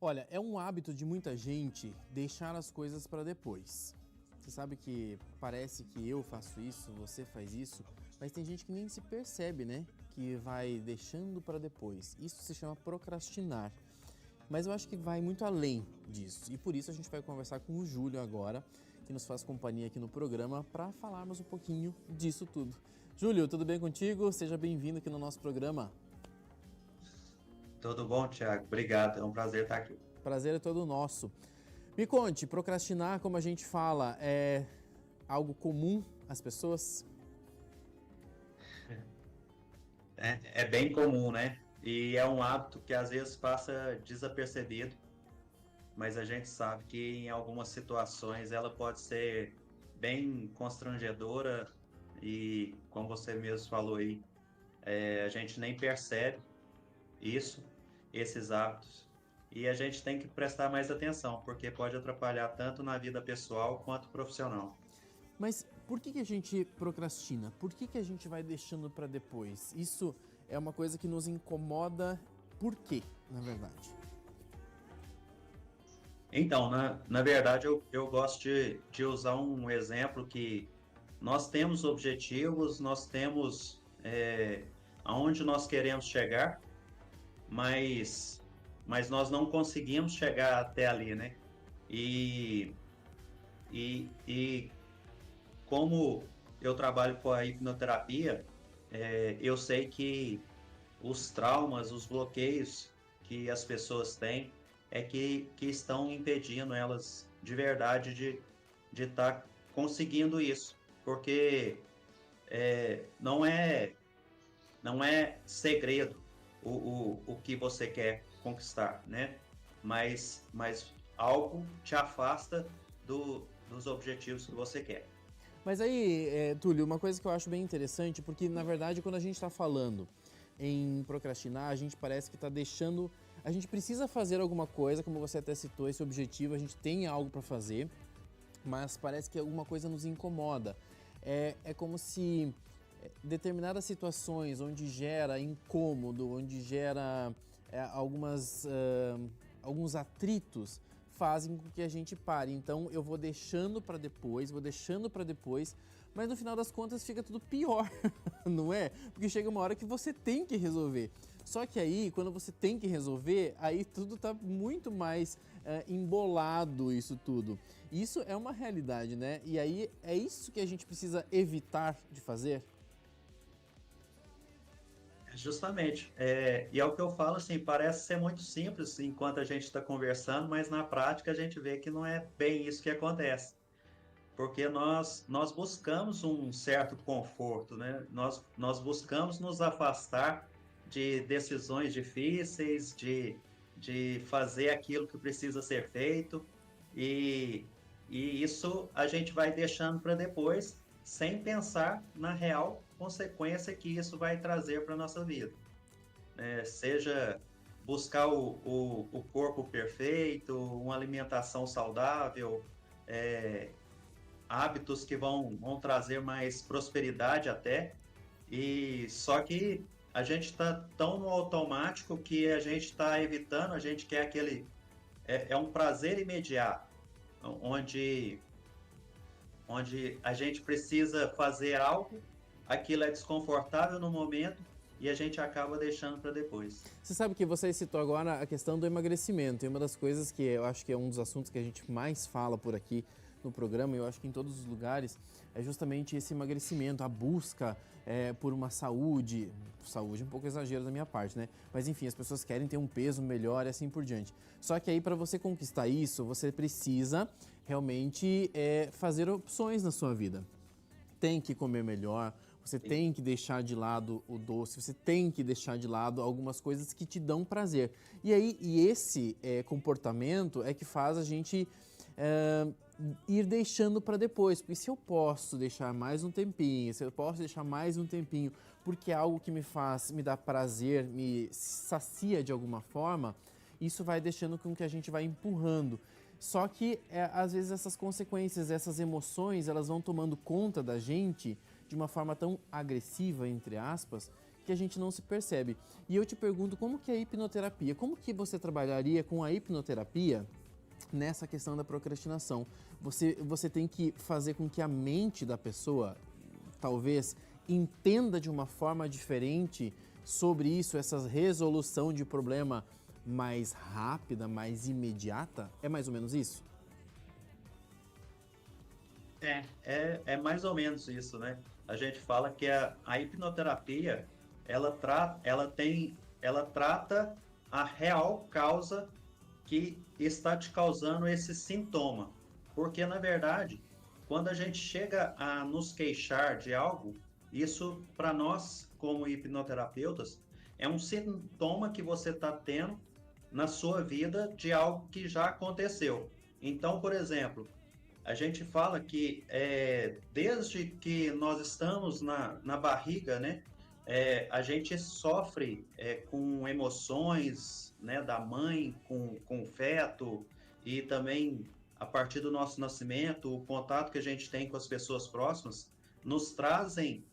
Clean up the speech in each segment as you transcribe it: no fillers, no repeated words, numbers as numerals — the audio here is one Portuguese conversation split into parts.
Olha, é um hábito de muita gente deixar as coisas para depois. Você sabe que parece que eu faço isso, você faz isso, mas tem gente que nem se percebe, né? Que vai deixando para depois. Isso se chama procrastinar. Mas eu acho que vai muito além disso. E por isso a gente vai conversar com o Júlio agora, que nos faz companhia aqui no programa, para falarmos um pouquinho disso tudo. Júlio, tudo bem contigo? Seja bem-vindo aqui no nosso programa. Tudo bom, Thiago? Obrigado, é um prazer estar aqui. Prazer é todo nosso. Me conte, procrastinar, como a gente fala, é algo comum às pessoas? É bem comum, né? E é um hábito que às vezes passa desapercebido, mas a gente sabe que em algumas situações ela pode ser bem constrangedora e, como você mesmo falou aí, a gente nem percebe isso, esses hábitos, e a gente tem que prestar mais atenção, porque pode atrapalhar tanto na vida pessoal quanto profissional. Mas por que a gente procrastina? Por que a gente vai deixando para depois? Isso é uma coisa que nos incomoda. Por quê, na verdade? Então, na verdade, eu gosto de usar um exemplo que nós temos objetivos, nós temos aonde nós queremos chegar, mas, mas nós não conseguimos chegar até ali, né? E, e como eu trabalho com a hipnoterapia, eu sei que os traumas, os bloqueios que as pessoas têm que estão impedindo elas de verdade de estar conseguindo isso. Porque não não é segredo o que você quer conquistar, né? Mas algo te afasta dos objetivos que você quer. Mas aí, Túlio, uma coisa que eu acho bem interessante, porque na verdade quando a gente está falando em procrastinar, a gente parece que está deixando. A gente precisa fazer alguma coisa, como você até citou, esse objetivo, a gente tem algo para fazer, mas parece que alguma coisa nos incomoda. É como se determinadas situações onde gera incômodo, onde gera alguns atritos, fazem com que a gente pare. Então eu vou deixando para depois, mas no final das contas fica tudo pior, não é? Porque chega uma hora que você tem que resolver. Só que aí, quando você tem que resolver, aí tudo tá muito mais embolado, isso tudo. Isso é uma realidade, né? E aí é isso que a gente precisa evitar de fazer. Justamente. E é o que eu falo, assim, parece ser muito simples enquanto a gente está conversando, mas na prática a gente vê que não é bem isso que acontece. Porque nós buscamos um certo conforto, né? Nós buscamos nos afastar de decisões difíceis, de fazer aquilo que precisa ser feito, e, e isso a gente vai deixando para depois, sem pensar na real consequência que isso vai trazer para a nossa vida. Seja buscar o corpo perfeito, uma alimentação saudável, é, hábitos que vão trazer mais prosperidade até, e só que a gente está tão no automático que a gente está evitando, a gente quer aquele. É um prazer imediato, onde, onde a gente precisa fazer algo, aquilo é desconfortável no momento e a gente acaba deixando para depois. Você sabe que você citou agora a questão do emagrecimento, e uma das coisas que eu acho que é um dos assuntos que a gente mais fala por aqui no programa, e eu acho que em todos os lugares, é justamente esse emagrecimento, a busca por uma saúde um pouco exagero da minha parte, né? Mas enfim, as pessoas querem ter um peso melhor e assim por diante. Só que aí para você conquistar isso, você precisa realmente fazer opções na sua vida. Tem que comer melhor, você tem que deixar de lado o doce, você tem que deixar de lado algumas coisas que te dão prazer. E esse comportamento é que faz a gente ir deixando para depois. Porque se eu posso deixar mais um tempinho, porque é algo que me dá prazer, me sacia de alguma forma, isso vai deixando com que a gente vai empurrando. Só que, às vezes, essas consequências, essas emoções, elas vão tomando conta da gente de uma forma tão agressiva, entre aspas, que a gente não se percebe. E eu te pergunto, como que é a hipnoterapia? Como que você trabalharia com a hipnoterapia nessa questão da procrastinação? Você tem que fazer com que a mente da pessoa, talvez, entenda de uma forma diferente sobre isso, essa resolução de problema mais rápida, mais imediata? É mais ou menos isso? É mais ou menos isso, né? A gente fala que a hipnoterapia, ela trata a real causa que está te causando esse sintoma. Porque, na verdade, quando a gente chega a nos queixar de algo, isso, para nós, como hipnoterapeutas, é um sintoma que você está tendo na sua vida de algo que já aconteceu. Então, por exemplo, a gente fala que desde que nós estamos na barriga, né, a gente sofre com emoções, né, da mãe com o feto e também a partir do nosso nascimento, o contato que a gente tem com as pessoas próximas nos trazem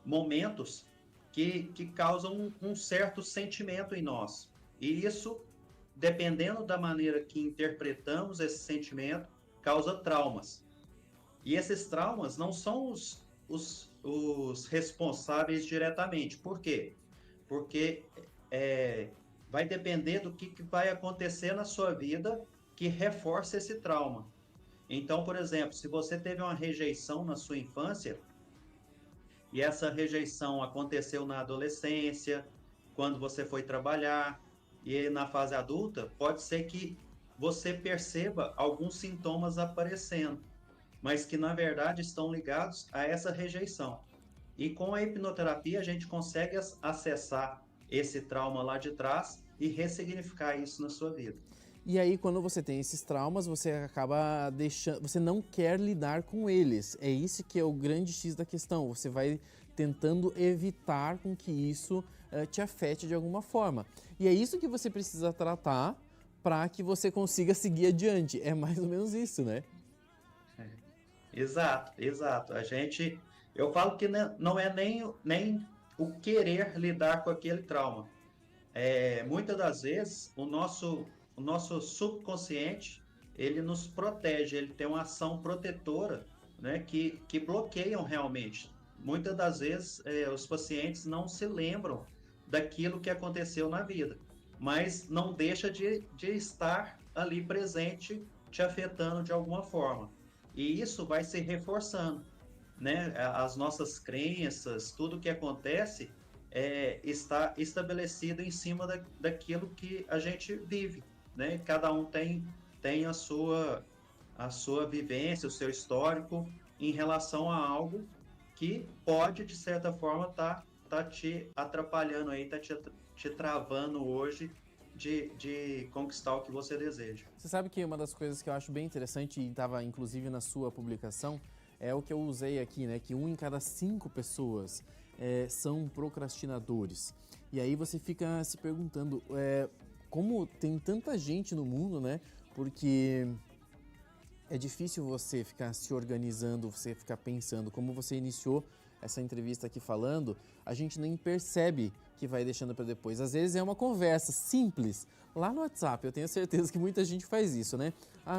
momentos que causam um certo sentimento em nós. E isso, dependendo da maneira que interpretamos esse sentimento, causa traumas. E esses traumas não são os responsáveis diretamente. Por quê? Porque vai depender do que vai acontecer na sua vida que reforça esse trauma. Então, por exemplo, se você teve uma rejeição na sua infância, e essa rejeição aconteceu na adolescência, quando você foi trabalhar, e na fase adulta, pode ser que você perceba alguns sintomas aparecendo, mas que na verdade estão ligados a essa rejeição. E com a hipnoterapia a gente consegue acessar esse trauma lá de trás e ressignificar isso na sua vida. E aí, quando você tem esses traumas, você acaba deixando, você não quer lidar com eles. É isso que é o grande X da questão. Você vai tentando evitar com que isso te afete de alguma forma. E é isso que você precisa tratar para que você consiga seguir adiante. É mais ou menos isso, né? Exato, exato. Eu falo que não é nem o querer lidar com aquele trauma. Muitas das vezes o nosso subconsciente ele nos protege, ele tem uma ação protetora, né, que bloqueiam realmente. Muitas das vezes os pacientes não se lembram daquilo que aconteceu na vida, mas não deixa de estar ali presente, te afetando de alguma forma. E isso vai se reforçando, né? As nossas crenças, tudo que acontece está estabelecido em cima daquilo que a gente vive, né? Cada um tem a sua vivência, o seu histórico em relação a algo que pode, de certa forma, tá te atrapalhando aí, tá te travando hoje de conquistar o que você deseja. Você sabe que uma das coisas que eu acho bem interessante, e estava inclusive na sua publicação, é o que eu usei aqui, né? Que 1 em cada 5 pessoas são procrastinadores. E aí você fica se perguntando como tem tanta gente no mundo, né? Porque é difícil você ficar se organizando, você ficar pensando. Como você iniciou essa entrevista aqui falando, a gente nem percebe que vai deixando para depois. Às vezes é uma conversa simples, lá no WhatsApp. Eu tenho certeza que muita gente faz isso, né?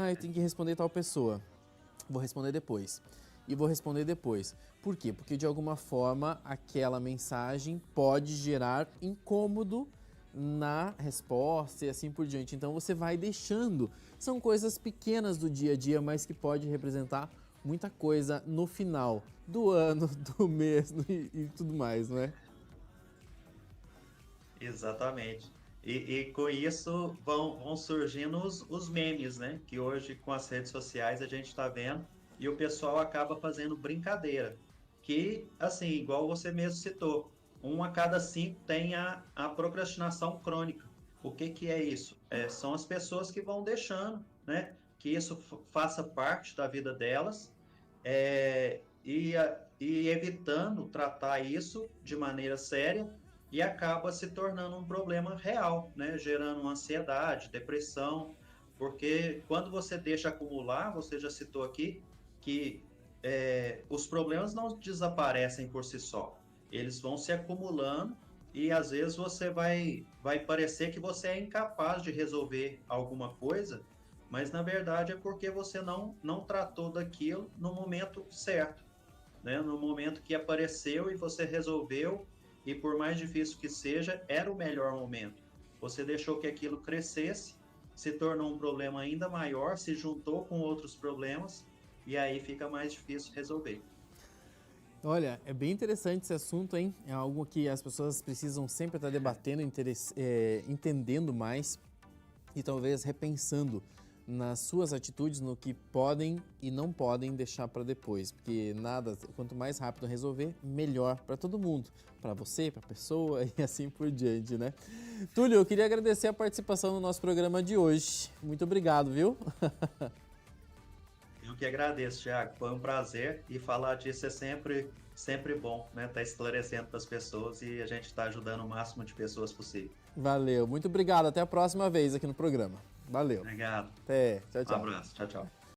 Eu tenho que responder tal pessoa. Vou responder depois. E vou responder depois. Por quê? Porque de alguma forma aquela mensagem pode gerar incômodo na resposta e assim por diante. Então você vai deixando. São coisas pequenas do dia a dia, mas que pode representar muita coisa no final do ano, do mês e tudo mais, não é? Exatamente. E com isso vão surgindo os memes, né? Que hoje com as redes sociais a gente está vendo e o pessoal acaba fazendo brincadeira. Que, assim, igual você mesmo citou, 1 a cada 5 tem a procrastinação crônica. O que é isso? São as pessoas que vão deixando, né? Que isso faça parte da vida delas e evitando tratar isso de maneira séria e acaba se tornando um problema real, né? Gerando ansiedade, depressão, porque quando você deixa acumular, você já citou aqui que os problemas não desaparecem por si só. eles vão se acumulando e às vezes você vai parecer que você é incapaz de resolver alguma coisa, mas na verdade é porque você não tratou daquilo no momento certo, né? No momento que apareceu e você resolveu, e por mais difícil que seja, era o melhor momento. Você deixou que aquilo crescesse, se tornou um problema ainda maior, se juntou com outros problemas, e aí fica mais difícil resolver. Olha, é bem interessante esse assunto, hein? É algo que as pessoas precisam sempre estar debatendo, entendendo mais e talvez repensando nas suas atitudes, no que podem e não podem deixar para depois, porque nada, quanto mais rápido resolver, melhor para todo mundo, para você, para a pessoa e assim por diante, né? Túlio, eu queria agradecer a participação no nosso programa de hoje. Muito obrigado, viu? Eu que agradeço, Thiago. Foi um prazer e falar disso é sempre bom, né? Tá esclarecendo para as pessoas e a gente está ajudando o máximo de pessoas possível. Valeu, muito obrigado. Até a próxima vez aqui no programa. Valeu. Obrigado. Até. Tchau, Um tchau. abraço. Tchau, tchau.